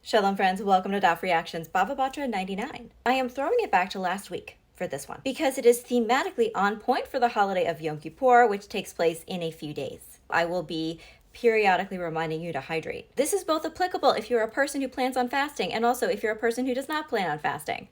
Shalom friends, welcome to Daf Reactions Bava Batra 99. I am throwing it back to last week for this one because it is thematically on point for the holiday of Yom Kippur, which takes place in a few days. I will be periodically reminding you to hydrate. This is both applicable if you're a person who plans on fasting and also if you're a person who does not plan on fasting.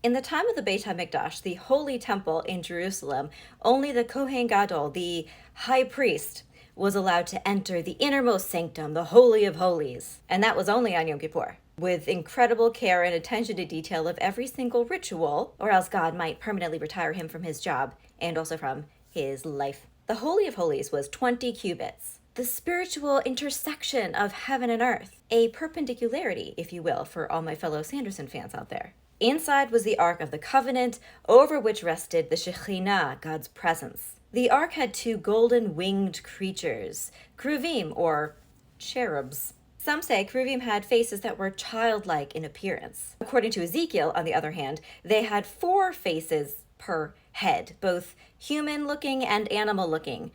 In the time of the Beit HaMikdash, the holy temple in Jerusalem, only the Kohen Gadol, the high priest, was allowed to enter the innermost sanctum, the Holy of Holies. And that was only on Yom Kippur, with incredible care and attention to detail of every single ritual, or else God might permanently retire him from his job and also from his life. The Holy of Holies was 20 cubits, the spiritual intersection of heaven and earth, a perpendicularity, if you will, for all my fellow Sanderson fans out there. Inside was the Ark of the Covenant, over which rested the Shekhinah, God's presence. The ark had two golden winged creatures, cherubim or cherubs. Some say cherubim had faces that were childlike in appearance. According to Ezekiel, on the other hand, they had 4 faces per head, both human-looking and animal-looking,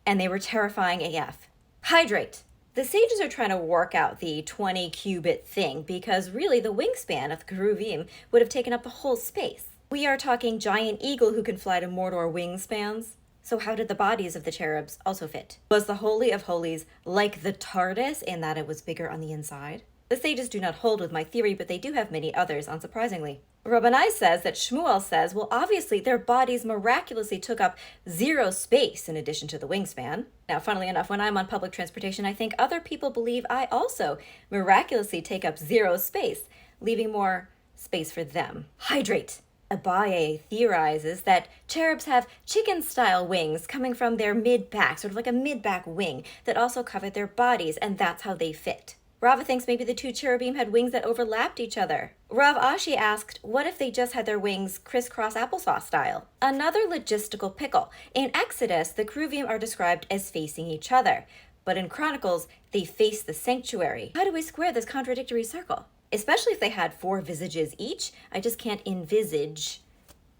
and they were terrifying AF. Hydrate! The sages are trying to work out the 20-cubit thing because really the wingspan of the cherubim would have taken up the whole space. We are talking giant eagle who can fly to Mordor wingspans. So how did the bodies of the cherubs also fit? Was the Holy of Holies like the TARDIS in that it was bigger on the inside? The sages do not hold with my theory, but they do have many others, unsurprisingly. Rabbanai says that Shmuel says, well, obviously their bodies miraculously took up 0 space in addition to the wingspan. Now, funnily enough, when I'm on public transportation, I think other people believe I also miraculously take up 0 space, leaving more space for them. Hydrate! Abaye theorizes that cherubs have chicken-style wings coming from their mid-back, sort of like a mid-back wing, that also covered their bodies, and that's how they fit. Rava thinks maybe the 2 cherubim had wings that overlapped each other. Rav Ashi asked, what if they just had their wings crisscross applesauce style? Another logistical pickle. In Exodus, the cherubim are described as facing each other, but in Chronicles, they face the sanctuary. How do we square this contradictory circle? Especially if they had 4 visages each, I just can't envisage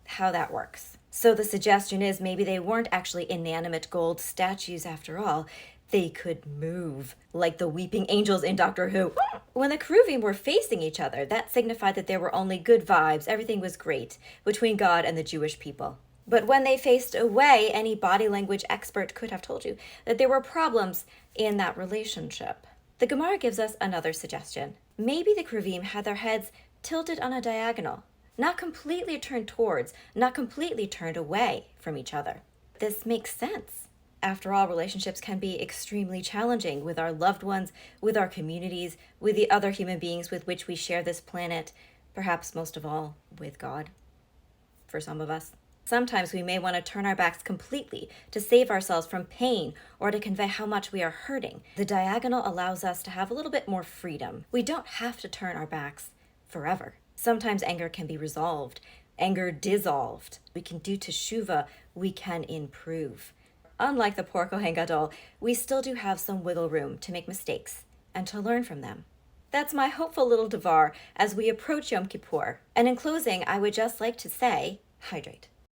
how that works. So the suggestion is maybe they weren't actually inanimate gold statues after all. They could move, like the weeping angels in Doctor Who. When the cherubim were facing each other, that signified that there were only good vibes, everything was great, between God and the Jewish people. But when they faced away, any body language expert could have told you that there were problems in that relationship. The Gemara gives us another suggestion. Maybe the cherubim had their heads tilted on a diagonal, not completely turned towards, not completely turned away from each other. This makes sense. After all, relationships can be extremely challenging with our loved ones, with our communities, with the other human beings with which we share this planet, perhaps most of all with God, for some of us. Sometimes we may want to turn our backs completely to save ourselves from pain or to convey how much we are hurting. The diagonal allows us to have a little bit more freedom. We don't have to turn our backs forever. Sometimes anger can be resolved, anger dissolved. We can do teshuvah, we can improve. Unlike the poor Kohen Gadol, we still do have some wiggle room to make mistakes and to learn from them. That's my hopeful little devar as we approach Yom Kippur. And in closing, I would just like to say, hydrate.